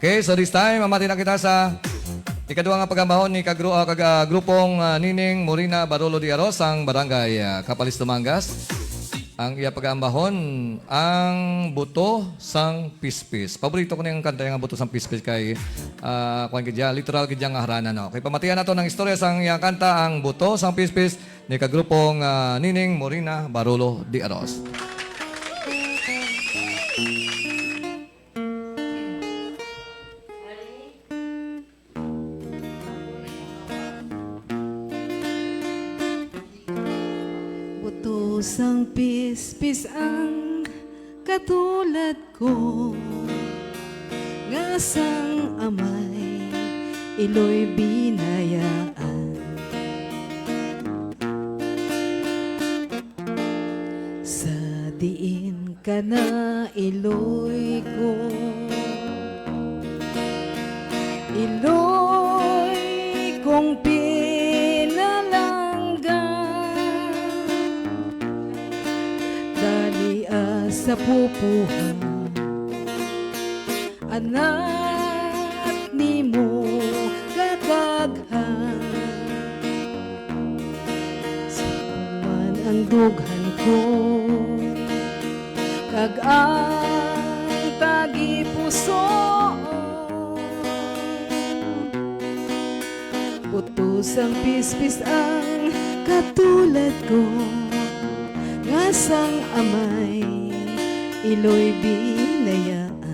Okay, so this time, mamati na kita sa ikaduha nga pagambahon ni grupong Nining Morina Barolo de Aros, ang barangay Capalis Tumangas. Ang iya pagambahon, ang Buto sang Pispis. Paborito ko na yung kanta yung Buto sang Pispis kay kuan kidya, literal kidya nga haranan. No? Kay pamatihan nato ng istorya sang iyang kanta, ang Buto sang Pispis ni kagrupong Nining Morina Barolo de Aros. Sang pispis ang katulad ko, nga sang amay iloy binayaan. Sa diin ka na iloy ko, iloy kong sa pupuhan, anak ni mo kakaghan. Suman ang dughan ko, kag ang tagi puso, putos ang pispis ang katulad ko, nga sang amay iloy binayaan.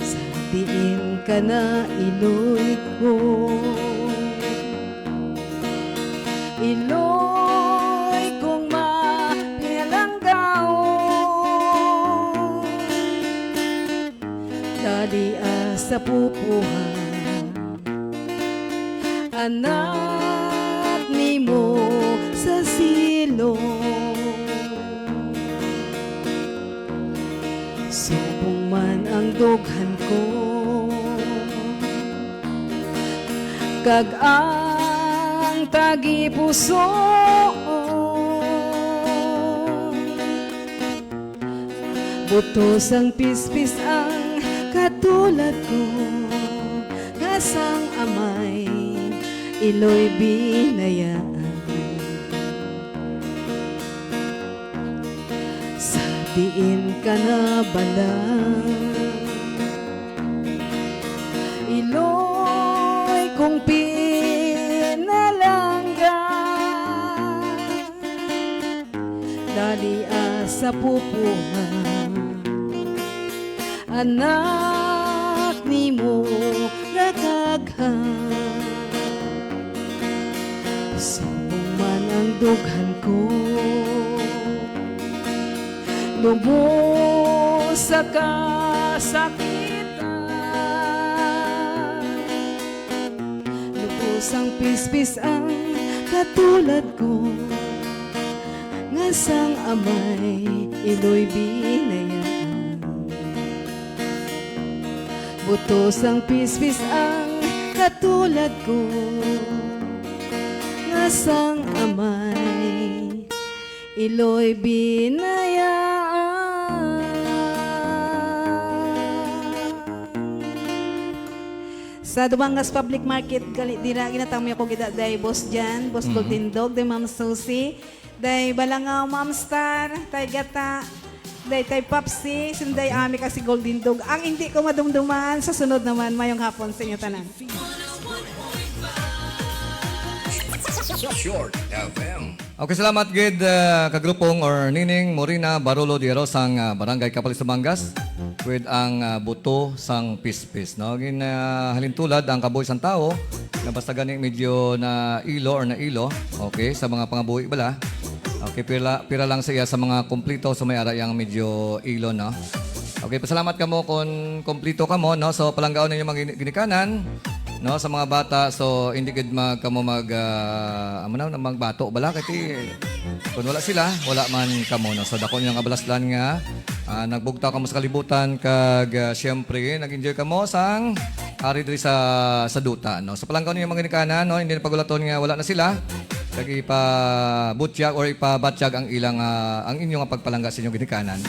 Sa diin ka na iloy ko, iloy kong mapilanggaw. Dali sa pupuhan, anak ni mo sa silong. Subong man ang dughan ko, kag ang tagi puso, butos ang pispis ang katulad ko, nga sang amay iloy binayaan. Sa diin ka na balang, iloy kong pinalangga. Dali sa pupuhan, anak ni mo nakaghan. Subong man ang dughan ko, lubos sa kasakitan. Lubos ang pispis ang katulad ko, nga sang amay iloy binayaan. Butos ang pispis ang katulad ko, nga sang amay iloy binayaan. Sa Dumangas Public Market, dira ginatang mo ako gida day Boss Jan, Boss Golden Dog, day Ma'am Susie, day Balangaw Ma'am Star, day Gata, day tay Papsi, sunday ami kasi Golden Dog. Ang hindi ko madumduman sa sunod naman, mayong hapon sa inyo tanan. Short FM. Okay, salamat gid kagrupong or Nining Morina Barolo de Aros ang barangay Capalis Tumangas with ang Buto sang Pispis. No? Halintulad ang kabuhi sang tao na basta ganing medyo na ilo or na ilo, okay, sa mga pangabuhi bala. Okay, pira lang sa iya sa mga kumplito so may ara yang medyo ilo, no? Okay, pasalamat kamo kung kumplito kamo, no? So palanggaon ninyo mga ginikanan, no, sa mga bata. So hindi gid kamo magbato bala kay kung wala sila wala man kamo, no. So dako yung abalaslan nga nagbugtaw kamo sa kalibutan kag syempre nag-enjoy kamo sang ari diri sa duta, no. So palanggaon ninyo mga ginikanan, no, hindi na pagulaton nga wala na sila. Kag ipa-butyag or ipa-batyag ang ilang ang inyong pagpalangga sa inyong ginikanan.